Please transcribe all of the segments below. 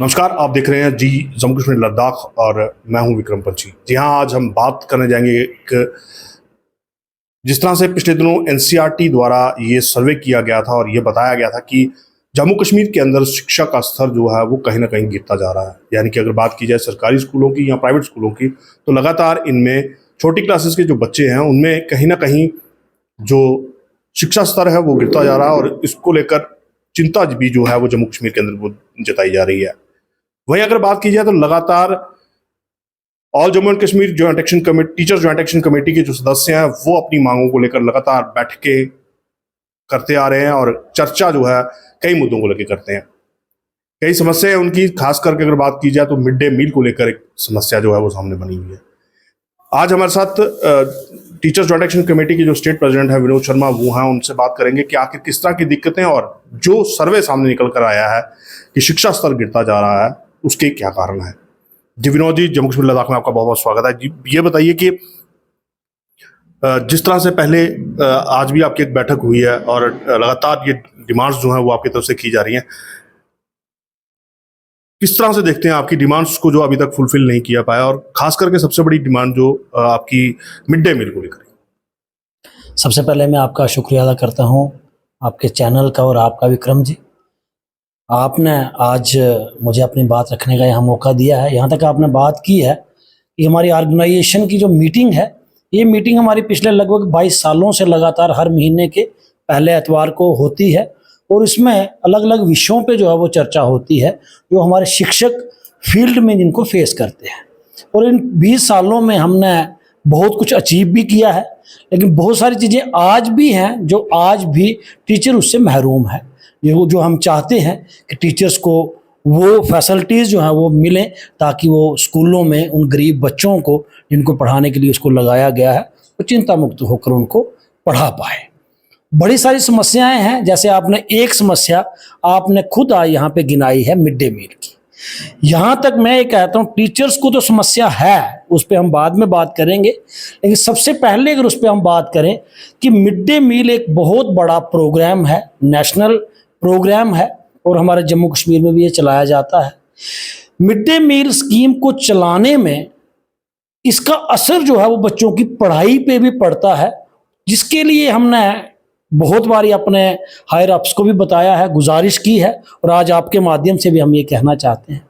नमस्कार, आप देख रहे हैं जी जम्मू कश्मीर लद्दाख और मैं हूं विक्रम पंची। जी हाँ, आज हम बात करने जाएंगे जिस तरह से पिछले दिनों एनसीईआरटी द्वारा ये सर्वे किया गया था और ये बताया गया था कि जम्मू कश्मीर के अंदर शिक्षा का स्तर जो है वो कहीं ना कहीं गिरता जा रहा है। यानी कि अगर बात की जाए सरकारी स्कूलों की या प्राइवेट स्कूलों की, तो लगातार इनमें छोटी क्लासेस के जो बच्चे हैं उनमें कहीं ना कहीं जो शिक्षा स्तर है वो गिरता जा रहा है और इसको लेकर चिंता भी जो है वो जम्मू कश्मीर के अंदर वो जताई जा रही है। वहीं अगर बात की जाए तो लगातार all Jammu and Kashmir joint action committee, teacher joint action committee के जो सदस्य हैं वो अपनी मांगों को लेकर लगातार बैठकें करते आ रहे हैं और चर्चा जो है कई मुद्दों को लेकर करते हैं। कई समस्याएं उनकी, खास करके अगर बात की जाए तो मिड डे मील को लेकर एक समस्या जो है वो सामने बनी हुई है। आज हमारे साथ टीचर ज्वाइंट एक्शन कमेटी के जो स्टेट प्रेसिडेंट है विनोद शर्मा, वो हैं, उनसे बात करेंगे कि आखिर किस तरह की दिक्कतें और जो सर्वे सामने निकल कर आया है कि शिक्षा स्तर गिरता जा रहा है उसके क्या कारण है। जी विनोद जी, जम्मू कश्मीर लद्दाख में आपका बहुत बहुत स्वागत है। जी ये बताइए कि जिस तरह से पहले आज भी आपकी एक बैठक हुई है और लगातार ये डिमांड्स जो हैं वो आपकी तरफ से की जा रही हैं, किस तरह से देखते हैं आपकी डिमांड्स को जो अभी तक फुलफिल नहीं किया पाया, और खास करके सबसे बड़ी डिमांड जो आपकी मिड डे मील को लेकर? सबसे पहले मैं आपका शुक्रिया अदा करता हूं, आपके चैनल का और आपका विक्रम जी। आपने आज मुझे अपनी बात रखने का यहाँ मौका दिया है। यहाँ तक आपने बात की है कि हमारी ऑर्गेनाइजेशन की जो मीटिंग है, ये मीटिंग हमारी पिछले लगभग 22 सालों से लगातार हर महीने के पहले एतवार को होती है और इसमें अलग अलग विषयों पे जो है वो चर्चा होती है जो हमारे शिक्षक फील्ड में जिनको फेस करते हैं। और इन 20 सालों में हमने बहुत कुछ अचीव भी किया है, लेकिन बहुत सारी चीज़ें आज भी हैं जो आज भी टीचर उससे महरूम है। जो हम चाहते हैं कि टीचर्स को वो फैसिलिटीज़ जो हैं वो मिलें ताकि वो स्कूलों में उन गरीब बच्चों को जिनको पढ़ाने के लिए उसको लगाया गया है वो चिंता मुक्त होकर उनको पढ़ा पाए। बड़ी सारी समस्याएं हैं, जैसे आपने एक समस्या आपने खुद यहाँ पे गिनाई है मिड डे मील की। यहाँ तक मैं ये कहता हूँ टीचर्स को तो समस्या है, उस पर हम बाद में बात करेंगे, लेकिन सबसे पहले अगर उस पर हम बात करें कि मिड डे मील एक बहुत बड़ा प्रोग्राम है, नेशनल प्रोग्राम है और हमारे जम्मू कश्मीर में भी ये चलाया जाता है। मिड डे मील स्कीम को चलाने में इसका असर जो है वो बच्चों की पढ़ाई पे भी पड़ता है, जिसके लिए हमने बहुत बारी अपने हायर अप्स को भी बताया है, गुजारिश की है और आज आपके माध्यम से भी हम ये कहना चाहते हैं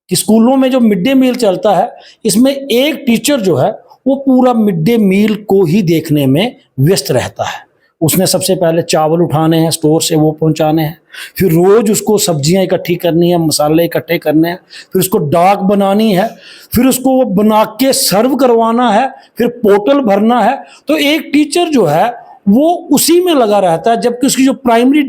कि स्कूलों में जो मिड डे मील चलता है इसमें एक टीचर जो है वो पूरा मिड डे मील को ही देखने में व्यस्त रहता है। उसने सबसे पहले चावल उठाने हैं स्टोर से, वो पहुंचाने हैं, फिर रोज़ उसको सब्जियां इकट्ठी करनी है, मसाले इकट्ठे करने हैं, फिर उसको डाक बनानी है, फिर उसको वो बना के सर्व करवाना है, फिर पोर्टल भरना है। तो एक टीचर जो है वो उसी में लगा रहता है, जबकि उसकी जो प्राइमरी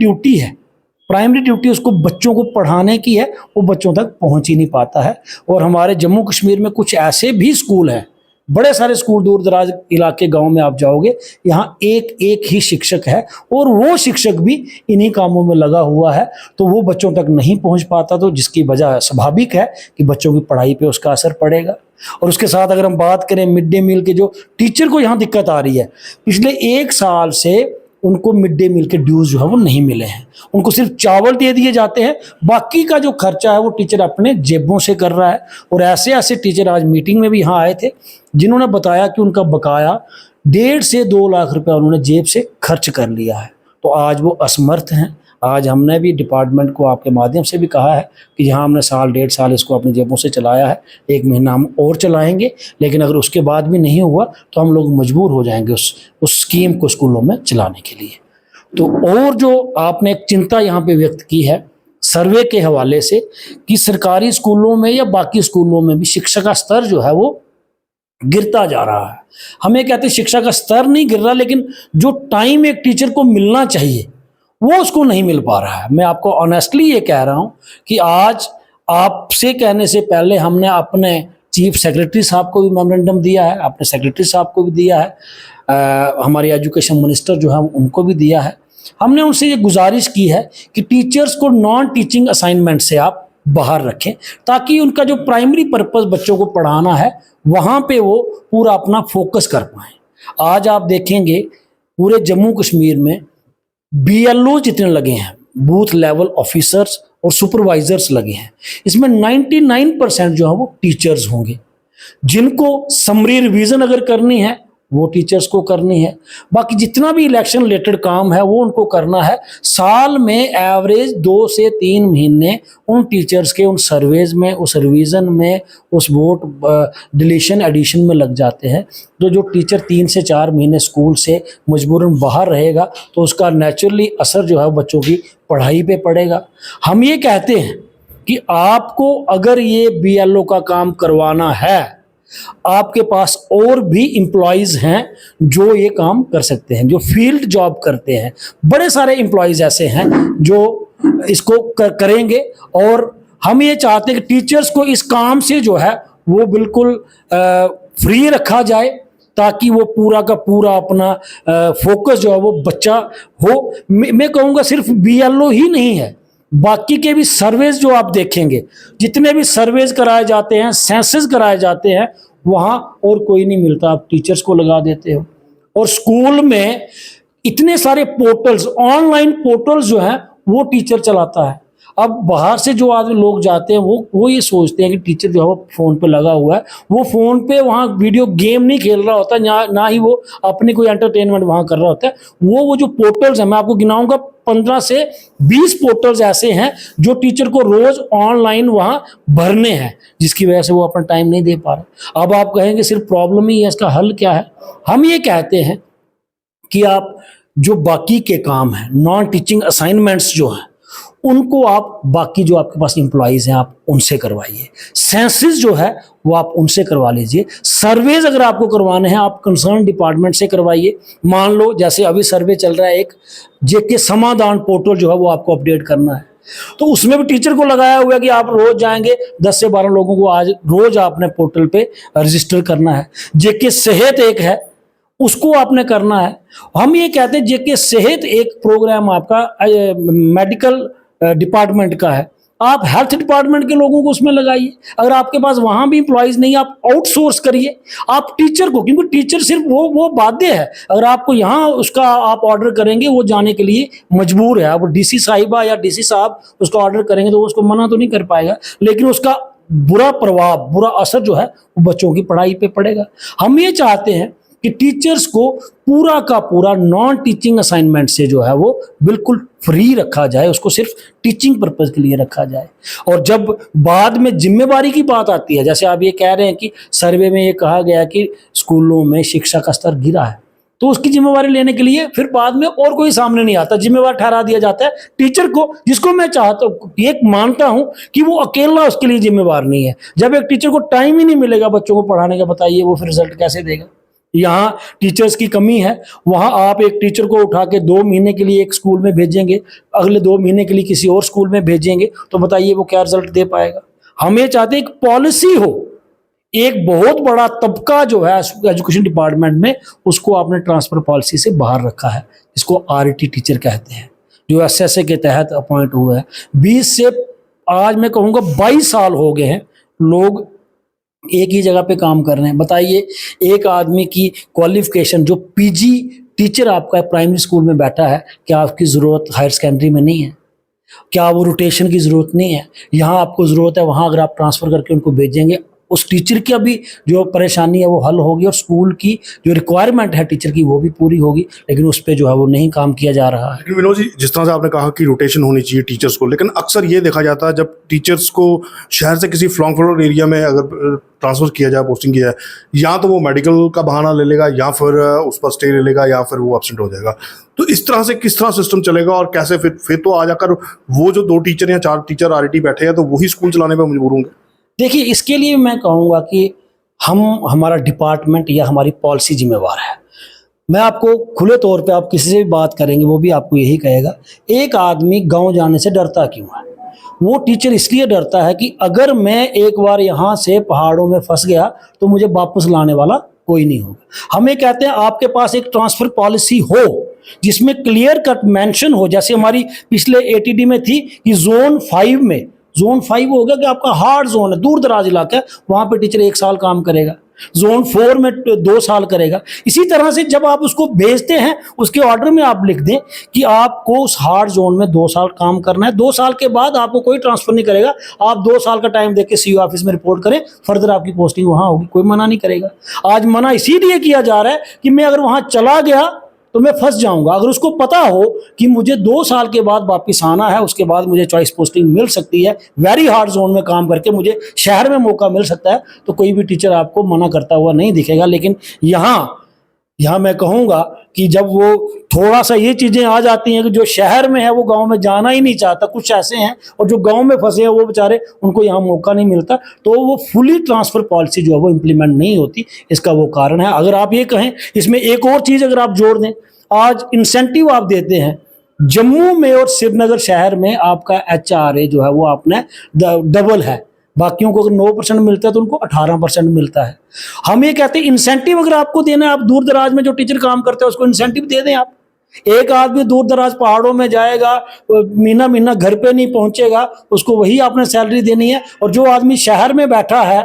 ड्यूटी उसको बच्चों को पढ़ाने की है, वो बच्चों तक पहुंच ही नहीं पाता है। और हमारे जम्मू कश्मीर में कुछ ऐसे भी स्कूल हैं, बड़े सारे स्कूल, दूर दराज इलाके गांव में आप जाओगे, यहाँ एक एक ही शिक्षक है और वो शिक्षक भी इन्हीं कामों में लगा हुआ है, तो वो बच्चों तक नहीं पहुंच पाता, तो जिसकी वजह स्वाभाविक है कि बच्चों की पढ़ाई पे उसका असर पड़ेगा। और उसके साथ अगर हम बात करें मिड डे मील के जो टीचर को यहाँ दिक्कत आ रही है, पिछले 1 साल से उनको मिड डे मील के ड्यूज जो है वो नहीं मिले हैं। उनको सिर्फ चावल दे दिए जाते हैं, बाकी का जो खर्चा है वो टीचर अपने जेबों से कर रहा है। और ऐसे ऐसे टीचर आज मीटिंग में भी यहाँ आए थे जिन्होंने बताया कि उनका बकाया 1.5 से 2 लाख रुपया उन्होंने जेब से खर्च कर लिया है। तो आज वो असमर्थ हैं। आज हमने भी डिपार्टमेंट को आपके माध्यम से भी कहा है कि यहाँ हमने 1.5 साल इसको अपनी जेबों से चलाया है, 1 महीना हम और चलाएंगे, लेकिन अगर उसके बाद भी नहीं हुआ तो हम लोग मजबूर हो जाएंगे उस स्कीम को स्कूलों में चलाने के लिए। तो और जो आपने एक चिंता यहाँ पे व्यक्त की है सर्वे के हवाले से कि सरकारी स्कूलों में या बाकी स्कूलों में भी शिक्षा का स्तर जो है वो गिरता जा रहा है। हमें कहते हैं शिक्षा का स्तर नहीं गिर रहा, लेकिन जो टाइम एक टीचर को मिलना चाहिए वो उसको नहीं मिल पा रहा है। मैं आपको ऑनेस्टली ये कह रहा हूँ कि आज आपसे कहने से पहले हमने अपने चीफ सेक्रेटरी साहब को भी मेमोरेंडम दिया है, अपने सेक्रेटरी साहब को भी दिया है, हमारे एजुकेशन मिनिस्टर जो है उनको भी दिया है। हमने उनसे ये गुजारिश की है कि टीचर्स को नॉन टीचिंग असाइनमेंट से आप बाहर रखें ताकि उनका जो प्राइमरी पर्पस बच्चों को पढ़ाना है वहाँ पे वो पूरा अपना फोकस कर पाएँ। आज आप देखेंगे पूरे जम्मू कश्मीर में BLO जितने लगे हैं, बूथ लेवल ऑफिसर्स और सुपरवाइजर्स लगे हैं। इसमें 99% जो है वो टीचर्स होंगे, जिनको समरी रिवीजन अगर करनी है वो टीचर्स को करनी है। बाकी जितना भी इलेक्शन रिलेटेड काम है वो उनको करना है। साल में एवरेज 2 से 3 महीने उन टीचर्स के उन सर्वेज में, उस रिवीजन में, उस वोट डिलीशन एडिशन में लग जाते हैं। जो टीचर 3 से 4 महीने स्कूल से मजबूरन बाहर रहेगा तो उसका नेचुरली असर जो है बच्चों की पढ़ाई पे पड़ेगा। हम ये कहते हैं कि आपको अगर ये BLO का काम करवाना है, आपके पास और भी एम्प्लॉयज़ हैं जो ये काम कर सकते हैं, जो फील्ड जॉब करते हैं। बड़े सारे एम्प्लॉयज़ ऐसे हैं जो इसको करेंगे, और हम ये चाहते हैं कि टीचर्स को इस काम से जो है वो बिल्कुल फ्री रखा जाए, ताकि वो पूरा का पूरा अपना फोकस जो है वो बच्चा हो। मैं कहूँगा सिर्फ BLO ही नहीं है, बाकी के भी सर्वेज जो आप देखेंगे, जितने भी सर्वेज कराए जाते हैं, सेंसस कराए जाते हैं, वहाँ और कोई नहीं मिलता, आप टीचर्स को लगा देते हो। और स्कूल में इतने सारे पोर्टल्स, ऑनलाइन पोर्टल्स जो हैं वो टीचर चलाता है। अब बाहर से जो आदमी लोग जाते हैं वो ये सोचते हैं कि टीचर जो है वो फ़ोन पे लगा हुआ है, वो फ़ोन पे वहाँ वीडियो गेम नहीं खेल रहा होता, ना ही वो अपने कोई एंटरटेनमेंट वहाँ कर रहा होता है। वो जो पोर्टल्स हैं, मैं आपको गिनाऊंगा 15 से 20 पोर्टल्स ऐसे हैं जो टीचर को रोज़ ऑनलाइन वहाँ भरने हैं, जिसकी वजह से वो अपना टाइम नहीं दे पा रहे। अब आप कहेंगे सिर्फ प्रॉब्लम ही है, इसका हल क्या है? हम ये कहते हैं कि आप जो बाकी के काम हैं, नॉन टीचिंग असाइनमेंट्स जो हैं, उनको आप बाकी जो आपके पास एम्प्लॉयज़ हैं आप उनसे करवाइए। सेंसस जो है वो आप उनसे करवा लीजिए। सर्वेज अगर आपको करवाने हैं आप कंसर्न डिपार्टमेंट से करवाइए। मान लो जैसे अभी सर्वे चल रहा है, एक जेके समाधान पोर्टल जो है वो आपको अपडेट करना है, तो उसमें भी टीचर को लगाया हुआ है कि आप रोज़ जाएंगे, 10 से 12 लोगों को आज रोज़ आपने पोर्टल पे रजिस्टर करना है। जेके सेहत एक है, उसको आपने करना है। हम ये कहते हैं जेके सेहत एक प्रोग्राम आपका मेडिकल डिपार्टमेंट का है, आप हेल्थ डिपार्टमेंट के लोगों को उसमें लगाइए। अगर आपके पास वहाँ भी एम्प्लॉयज़ नहीं, आप आउटसोर्स करिए आप टीचर को, क्योंकि टीचर सिर्फ वो बाध्य है। अगर आपको यहाँ उसका आप ऑर्डर करेंगे वो जाने के लिए मजबूर है। अब DC साहिबा या DC साहब उसका ऑर्डर करेंगे तो वो उसको मना तो नहीं कर पाएगा, लेकिन उसका बुरा प्रभाव, बुरा असर जो है वो बच्चों की पढ़ाई पे पड़ेगा। हम ये चाहते हैं कि टीचर्स को पूरा का पूरा नॉन टीचिंग असाइनमेंट से जो है वो बिल्कुल फ्री रखा जाए, उसको सिर्फ टीचिंग पर्पज़ के लिए रखा जाए। और जब बाद में जिम्मेवारी की बात आती है, जैसे आप ये कह रहे हैं कि सर्वे में ये कहा गया कि स्कूलों में शिक्षा का स्तर गिरा है, तो उसकी जिम्मेवारी लेने के लिए फिर बाद में और कोई सामने नहीं आता, जिम्मेवार ठहरा दिया जाता है टीचर को, जिसको मैं चाहता हूँ, एक मानता हूँ कि वो अकेला उसके लिए जिम्मेवार नहीं है। जब एक टीचर को टाइम ही नहीं मिलेगा बच्चों को पढ़ाने का, बताइए वो फिर रिजल्ट कैसे देगा? यहाँ टीचर्स की कमी है। वहाँ आप एक टीचर को उठा के 2 महीने के लिए एक स्कूल में भेजेंगे, अगले 2 महीने के लिए किसी और स्कूल में भेजेंगे, तो बताइए वो क्या रिजल्ट दे पाएगा? हम ये चाहते हैं एक पॉलिसी हो। एक बहुत बड़ा तबका जो है एजुकेशन डिपार्टमेंट में, उसको आपने ट्रांसफ़र पॉलिसी से बाहर रखा है, इसको RET टीचर कहते हैं, जो SSA के तहत अपॉइंट हुआ है। 20 से आज मैं कहूँगा 22 साल हो गए हैं लोग एक ही जगह पे काम कर रहे हैं। बताइए एक आदमी की क्वालिफिकेशन, जो PG टीचर आपका प्राइमरी स्कूल में बैठा है, क्या आपकी ज़रूरत हायर सेकेंडरी में नहीं है? क्या वो रोटेशन की ज़रूरत नहीं है? यहाँ आपको ज़रूरत है, वहाँ अगर आप ट्रांसफ़र करके उनको भेजेंगे, उस टीचर की भी जो परेशानी है वो हल होगी, और स्कूल की जो रिक्वायरमेंट है टीचर की वो भी पूरी होगी। लेकिन उस पर जो है वो नहीं काम किया जा रहा है। लेकिन विनोद जी, जिस तरह से आपने कहा कि रोटेशन होनी चाहिए टीचर्स को, लेकिन अक्सर ये देखा जाता है जब टीचर्स को शहर से किसी फ्लॉन्ग फ्लोर एरिया में अगर ट्रांसफ़र किया जाए, पोस्टिंग किया जाए, या तो वो मेडिकल का बहाना ले लेगा, या फिर उस पर स्टे ले लेगा, या फिर वो एब्सेंट हो जाएगा। तो इस तरह से किस तरह सिस्टम चलेगा, और कैसे फिर तो आ जाकर वो जो 2 टीचर या 4 टीचर RET बैठे हैं तो वही स्कूल चलाने पर मजबूर होंगे। देखिए, इसके लिए मैं कहूँगा कि हमारा डिपार्टमेंट या हमारी पॉलिसी जिम्मेवार है। मैं आपको खुले तौर पे, आप किसी से भी बात करेंगे वो भी आपको यही कहेगा, एक आदमी गांव जाने से डरता क्यों है? वो टीचर इसलिए डरता है कि अगर मैं एक बार यहाँ से पहाड़ों में फंस गया तो मुझे वापस लाने वाला कोई नहीं होगा। हम ये कहते हैं आपके पास एक ट्रांसफ़र पॉलिसी हो जिसमें क्लियर कट मेंशन हो, जैसे हमारी पिछले ATD में थी कि Zone 5 में, Zone 5 हो गया कि आपका हार्ड जोन है, दूर दराज इलाका है, वहाँ पे टीचर 1 साल काम करेगा। जोन 4 में 2 साल करेगा। इसी तरह से जब आप उसको भेजते हैं उसके ऑर्डर में आप लिख दें कि आपको उस हार्ड जोन में 2 साल काम करना है, 2 साल के बाद आपको कोई ट्रांसफर नहीं करेगा, आप 2 साल का टाइम देके सीईओ ऑफिस में रिपोर्ट करें, फर्दर आपकी पोस्टिंग वहां होगी, कोई मना नहीं करेगा। आज मना इसीलिए किया जा रहा है कि मैं अगर वहां चला गया तो मैं फंस जाऊंगा। अगर उसको पता हो कि मुझे 2 साल के बाद वापस आना है, उसके बाद मुझे चॉइस पोस्टिंग मिल सकती है, वेरी हार्ड जोन में काम करके मुझे शहर में मौका मिल सकता है, तो कोई भी टीचर आपको मना करता हुआ नहीं दिखेगा। लेकिन यहाँ मैं कहूँगा कि जब वो थोड़ा सा ये चीज़ें आ जाती हैं कि जो शहर में है वो गांव में जाना ही नहीं चाहता, कुछ ऐसे हैं, और जो गांव में फंसे हैं वो बेचारे, उनको यहाँ मौका नहीं मिलता, तो वो फुली ट्रांसफ़र पॉलिसी जो है वो इम्प्लीमेंट नहीं होती। इसका वो कारण है। अगर आप ये कहें, इसमें एक और चीज़ अगर आप जोड़ दें, आज इंसेंटिव आप देते हैं, जम्मू में और श्रीनगर शहर में आपका HRA जो है वो आपने डबल है, बाकियों को अगर 9% मिलता है तो उनको 18% मिलता है। हम ये कहते हैं इंसेंटिव अगर आपको देना है, आप दूर दराज में जो टीचर काम करते हैं उसको इंसेंटिव दे दें। आप एक आदमी दूर दराज पहाड़ों में जाएगा, महीना महीना घर पे नहीं पहुंचेगा, उसको वही आपने सैलरी देनी है, और जो आदमी शहर में बैठा है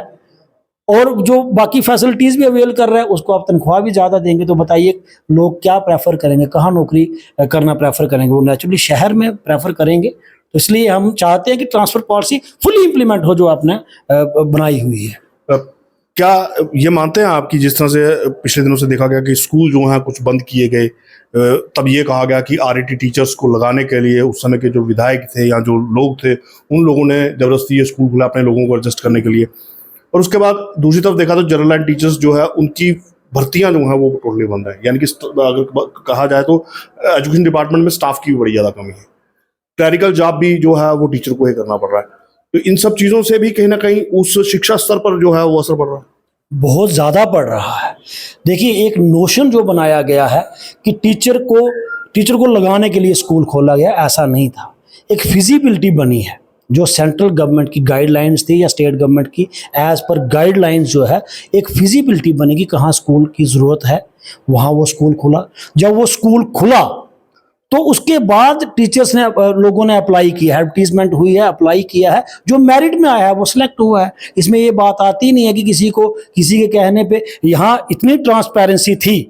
और जो बाकी फैसिलिटीज़ भी अवेल कर रहा है उसको आप तनख्वाह भी ज़्यादा देंगे, तो बताइए लोग क्या प्रेफर करेंगे, कहाँ नौकरी करना प्रेफर करेंगे? वो नेचुरली शहर में प्रेफर करेंगे। तो इसलिए हम चाहते हैं कि ट्रांसफ़र पॉलिसी फुली इम्प्लीमेंट हो जो आपने बनाई हुई है। क्या ये मानते हैं आप कि जिस तरह से पिछले दिनों से देखा गया कि स्कूल जो हैं कुछ बंद किए गए, तब ये कहा गया कि RET टीचर्स को लगाने के लिए उस समय के जो विधायक थे या जो लोग थे, उन लोगों ने ज़बरदस्ती ये स्कूल खुला अपने लोगों को एडजस्ट करने के लिए, और उसके बाद दूसरी तरफ देखा तो जनरल लाइन टीचर्स जो है उनकी भर्तियां जो हैं वो टोटली बंद है। यानी कि अगर कहा जाए तो एजुकेशन डिपार्टमेंट में स्टाफ की भी बड़ी ज़्यादा कमी है, क्लरिकल जॉब भी जो है वो टीचर को ही करना पड़ रहा है। तो इन सब चीज़ों से भी कहीं ना कहीं उस शिक्षा स्तर पर जो है वो असर पड़ रहा है, बहुत ज़्यादा पड़ रहा है। देखिए, एक नोशन जो बनाया गया है कि टीचर को लगाने के लिए स्कूल खोला गया, ऐसा नहीं था। एक फिजिबिलिटी बनी है, जो सेंट्रल गवर्नमेंट की गाइडलाइंस थी या स्टेट गवर्नमेंट की एज पर गाइडलाइंस जो है, एक फिजिबिलिटी बनी कि कहाँ स्कूल की ज़रूरत है, वहाँ वो स्कूल खुला। जब वो स्कूल खुला तो उसके बाद टीचर्स ने, लोगों ने अप्लाई किया है, एडवर्टीजमेंट हुई है, अप्लाई किया है, जो मेरिट में आया है वो सिलेक्ट हुआ है। इसमें ये बात आती नहीं है कि किसी के कहने पे, यहाँ इतनी ट्रांसपेरेंसी थी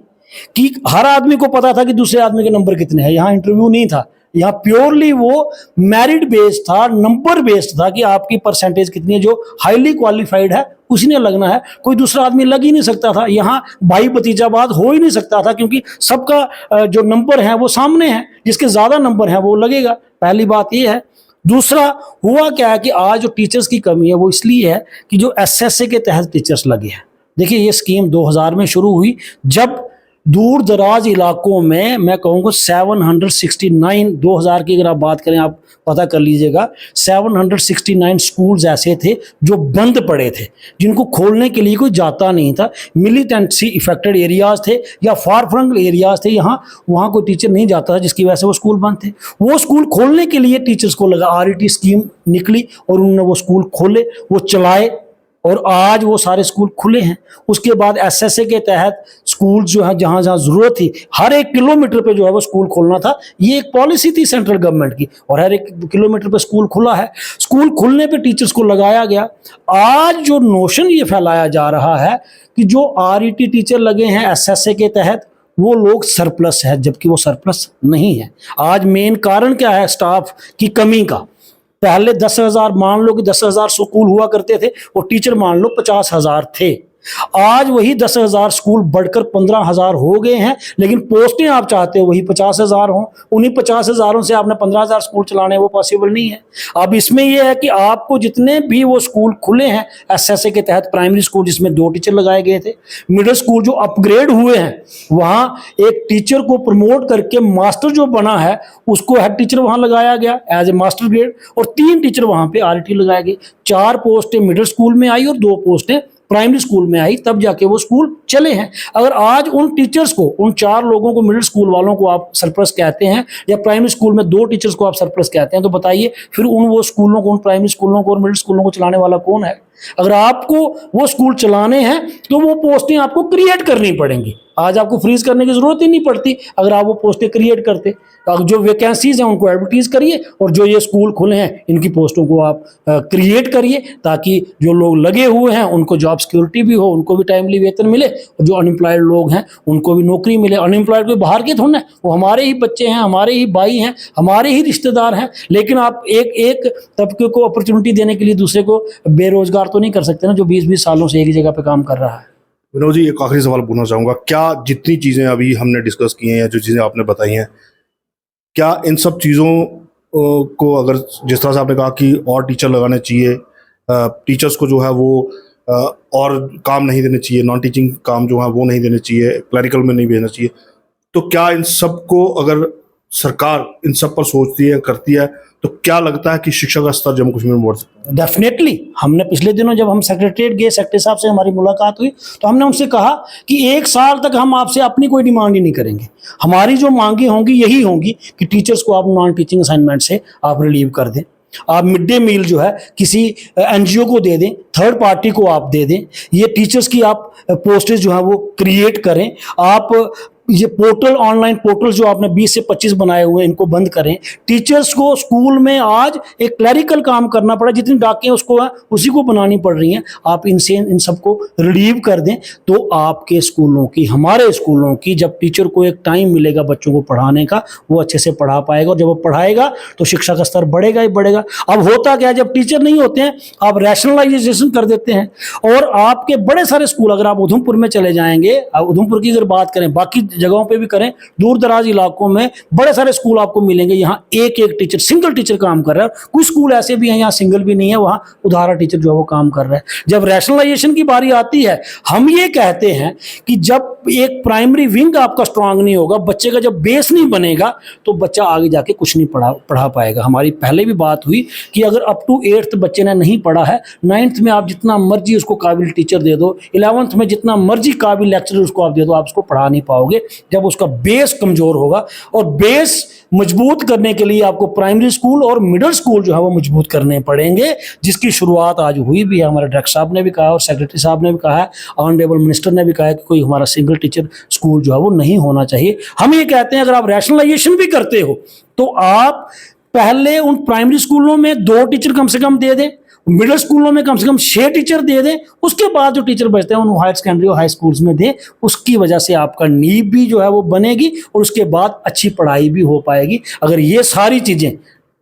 कि हर आदमी को पता था कि दूसरे आदमी के नंबर कितने हैं। यहाँ इंटरव्यू नहीं था, यहाँ प्योरली वो मेरिट बेस्ड था, नंबर बेस्ड था कि आपकी परसेंटेज कितनी है, जो हाईली क्वालिफाइड है उसी ने लगना है, कोई दूसरा आदमी लग ही नहीं सकता था। यहाँ भाई भतीजावाद हो ही नहीं सकता था, क्योंकि सबका जो नंबर है वो सामने है, जिसके ज़्यादा नंबर है वो लगेगा। पहली बात ये है। दूसरा हुआ क्या है कि आज जो टीचर्स की कमी है वो इसलिए है कि जो SSA के तहत टीचर्स लगे हैं। देखिए, ये स्कीम 2000 में शुरू हुई, जब दूर दराज इलाकों में मैं कहूँगा 769, 2000 की अगर आप बात करें, आप पता कर लीजिएगा, 769 स्कूल्स ऐसे थे जो बंद पड़े थे, जिनको खोलने के लिए कोई जाता नहीं था। मिलिटेंसी इफेक्टेड एरियाज थे या फार फ्लंग एरियाज थे, वहाँ कोई टीचर नहीं जाता था, जिसकी वजह से वो स्कूल बंद थे। वो स्कूल खोलने के लिए टीचर्स को लगा, RET स्कीम निकली और उन्होंने वो स्कूल खोले, वो चलाए, और आज वो सारे स्कूल खुले हैं। उसके बाद SSA के तहत स्कूल जो है, जहाँ जहाँ ज़रूरत थी, हर 1 किलोमीटर पे जो है वो स्कूल खोलना था। ये एक पॉलिसी थी सेंट्रल गवर्नमेंट की, और हर 1 किलोमीटर पे स्कूल खुला है। स्कूल खुलने पे टीचर्स को लगाया गया। आज जो नोशन ये फैलाया जा रहा है कि जो RET टीचर लगे हैं SSA के तहत, वो लोग सरप्लस है, जबकि वो सरप्लस नहीं है। आज मेन कारण क्या है? स्टाफ की कमी का। पहले 10,000, मान लो कि 10,000 स्कूल हुआ करते थे, और टीचर मान लो 50,000 थे। आज वही 10,000 स्कूल बढ़कर 15,000 हो गए हैं, लेकिन पोस्टें आप चाहते हो वही 50,000 हों। उन्हीं 50,000 से आपने 15,000 स्कूल चलाने, वो पॉसिबल नहीं है। अब इसमें यह है कि आपको जितने भी वो स्कूल खुले हैं SSA के तहत, प्राइमरी स्कूल जिसमें 2 टीचर लगाए गए थे, मिडिल स्कूल जो अपग्रेड हुए हैं, वहाँ एक टीचर को प्रमोट करके मास्टर जो बना है उसको हेड टीचर वहाँ लगाया गया एज ए मास्टर ग्रेड, और 3 टीचर वहाँ पे RET लगाए गए। 4 पोस्टें मिडिल स्कूल में आई और 2 पोस्टें प्राइमरी स्कूल में आई, तब जाके वो स्कूल चले हैं। अगर आज उन टीचर्स को, उन 4 लोगों को, मिडिल स्कूल वालों को आप सरप्लस कहते हैं, या प्राइमरी स्कूल में 2 टीचर्स को आप सरप्लस कहते हैं, तो बताइए फिर वो स्कूलों को, उन प्राइमरी स्कूलों को और मिडिल स्कूलों को चलाने वाला कौन है? अगर आपको वो स्कूल चलाने हैं तो वो पोस्टें आपको क्रिएट करनी पड़ेंगी। आज आपको फ्रीज करने की जरूरत ही नहीं पड़ती अगर आप वो पोस्टें क्रिएट करते। तो जो वैकेंसीज हैं उनको एडवर्टीज करिए और जो ये स्कूल खुले हैं इनकी पोस्टों को आप क्रिएट करिए, ताकि जो लोग लगे हुए हैं उनको जॉब सिक्योरिटी भी हो, उनको भी टाइमली वेतन मिले, और जो अनएम्प्लॉयड लोग हैं उनको भी नौकरी मिले। अनएम्प्लॉयड कोई बाहर के थोड़ा, वो हमारे ही बच्चे हैं, हमारे ही भाई हैं, हमारे ही रिश्तेदार हैं। लेकिन आप एक तबके को अपॉर्चुनिटी देने के लिए दूसरे को बेरोजगार तो नहीं कर सकते ना, जो 20-20 सालों से एक ही जगह पे काम कर रहा है। विनोद जी, एक आखिरी सवाल पूछना चाहूँगा, क्या जितनी चीज़ें अभी हमने डिस्कस की हैं या जो चीज़ें आपने बताई हैं, क्या इन सब चीज़ों को अगर जिस तरह से आपने कहा कि और टीचर लगाने चाहिए, टीचर्स को जो है वो और काम नहीं देने चाहिए, नॉन टीचिंग काम जो है वो नहीं देने चाहिए, क्लरिकल में नहीं भेजना चाहिए, तो क्या इन सब को अगर सरकार इन सब पर सोचती है, करती है, तो क्या लगता है कि शिक्षा का स्तर जम्मू कश्मीर में बढ़ सकता है? डेफिनेटली। हमने पिछले दिनों जब हम सेक्रेटरीट गए, सेक्रेटरी साहब से हमारी मुलाकात हुई, तो हमने उनसे कहा कि 1 साल तक हम आपसे अपनी कोई डिमांड ही नहीं करेंगे। हमारी जो मांगे होंगी यही होंगी कि टीचर्स को आप नॉन टीचिंग असाइनमेंट से आप रिलीव कर दें, आप मिड डे मील जो है किसी एनजीओ को दे दें, थर्ड पार्टी को आप दे दें, ये टीचर्स की आप पोस्टेज जो है वो क्रिएट करें, आप ये पोर्टल, ऑनलाइन पोर्टल जो आपने 20 से 25 बनाए हुए हैं इनको बंद करें। टीचर्स को स्कूल में आज एक क्लरिकल काम करना पड़ा, जितनी डाकें उसको है उसी को बनानी पड़ रही हैं, आप इनसे इन सबको रिलीव कर दें, तो आपके स्कूलों की, हमारे स्कूलों की, जब टीचर को एक टाइम मिलेगा बच्चों को पढ़ाने का, वो अच्छे से पढ़ा पाएगा, और जब वो पढ़ाएगा तो शिक्षा का स्तर बढ़ेगा ही बढ़ेगा। अब होता क्या है, जब टीचर नहीं होते हैं आप रैशनलाइजेशन कर देते हैं, और आपके बड़े सारे स्कूल, अगर आप उधमपुर में चले जाएंगे, उधमपुर की अगर बात करें, बाकी जगहों पे भी करें, दूर दराज इलाकों में बड़े सारे स्कूल आपको मिलेंगे, यहाँ एक टीचर, सिंगल टीचर काम कर रहा है। कुछ स्कूल ऐसे भी हैं यहाँ सिंगल भी नहीं है, वहाँ उधारा टीचर जो है वो काम कर रहा है। जब रैशनलाइजेशन की बारी आती है, हम ये कहते हैं कि जब एक प्राइमरी विंग आपका स्ट्रांग नहीं होगा, बच्चे का जब बेस नहीं बनेगा, तो बच्चा आगे जाके कुछ नहीं पढ़ा पाएगा। हमारी पहले भी बात हुई कि अगर अप टू 8th बच्चे ने नहीं पढ़ा है, 9th में आप जितना मर्जी उसको काबिल टीचर दे दो, 11th में जितना मर्जी काबिल लेक्चरर उसको आप दे दो, आप उसको पढ़ा नहीं पाओगे जब उसका बेस कमजोर होगा। और बेस मजबूत करने के लिए आपको प्राइमरी स्कूल और मिडिल स्कूल जो है वो मजबूत करने पड़ेंगे, जिसकी शुरुआत आज हुई भी है। हमारे डायरेक्टर साहब ने भी कहा और सेक्रेटरी साहब ने भी कहा है, ऑनरेबल मिनिस्टर ने भी कहा है कि कोई हमारा सिंगल टीचर स्कूल जो है वो नहीं होना चाहिए। हम ये कहते हैं अगर आप रैशनलाइजेशन भी करते हो तो आप पहले उन प्राइमरी स्कूलों में 2 टीचर कम से कम दे दें, मिडिल स्कूलों में कम से कम 6 टीचर दे दें, उसके बाद जो टीचर बचते हैं उन हायर सेकेंडरी और हाई स्कूल्स में दें। उसकी वजह से आपका नींव भी जो है वो बनेगी और उसके बाद अच्छी पढ़ाई भी हो पाएगी। अगर ये सारी चीज़ें,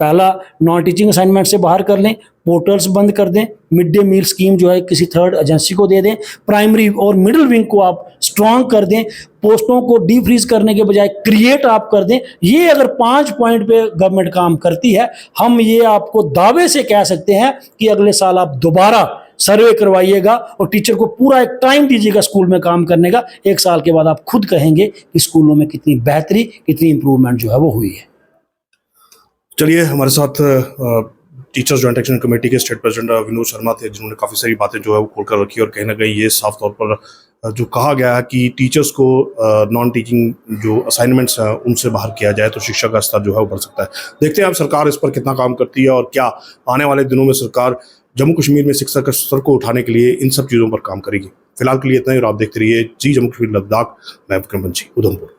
पहला नॉन टीचिंग असाइनमेंट से बाहर कर लें, पोर्टल्स बंद कर दें, मिड डे मील स्कीम जो है किसी थर्ड एजेंसी को दे दें, प्राइमरी और मिडिल विंग को आप स्ट्रांग कर दें, पोस्टों को डीफ्रीज करने के बजाय क्रिएट आप कर दें, ये अगर 5 पॉइंट पे गवर्नमेंट काम करती है, हम ये आपको दावे से कह सकते हैं कि अगले साल आप दोबारा सर्वे करवाइएगा और टीचर को पूरा एक टाइम दीजिएगा स्कूल में काम करने का। 1 साल के बाद आप खुद कहेंगे कि स्कूलों में कितनी बेहतरी, कितनी इंप्रूवमेंट जो है वो हुई है। चलिए, हमारे साथ टीचर्स जॉइंट एक्शन कमेटी के स्टेट प्रेसिडेंट विनोद शर्मा थे, जिन्होंने काफ़ी सारी बातें जो है वो खोलकर रखी, और कहीं ना कहीं ये साफ तौर पर जो कहा गया है कि टीचर्स को नॉन टीचिंग जो असाइनमेंट्स हैं उनसे बाहर किया जाए तो शिक्षा का स्तर जो है वो बढ़ सकता है। देखते हैं अब सरकार इस पर कितना काम करती है, और क्या आने वाले दिनों में सरकार जम्मू कश्मीर में शिक्षा के स्तर को उठाने के लिए इन सब चीज़ों पर काम करेगी। फिलहाल के लिए इतना ही, और आप देखते रहिए जी जम्मू कश्मीर लद्दाख। मैं विक्रम बंशी, उधमपुर।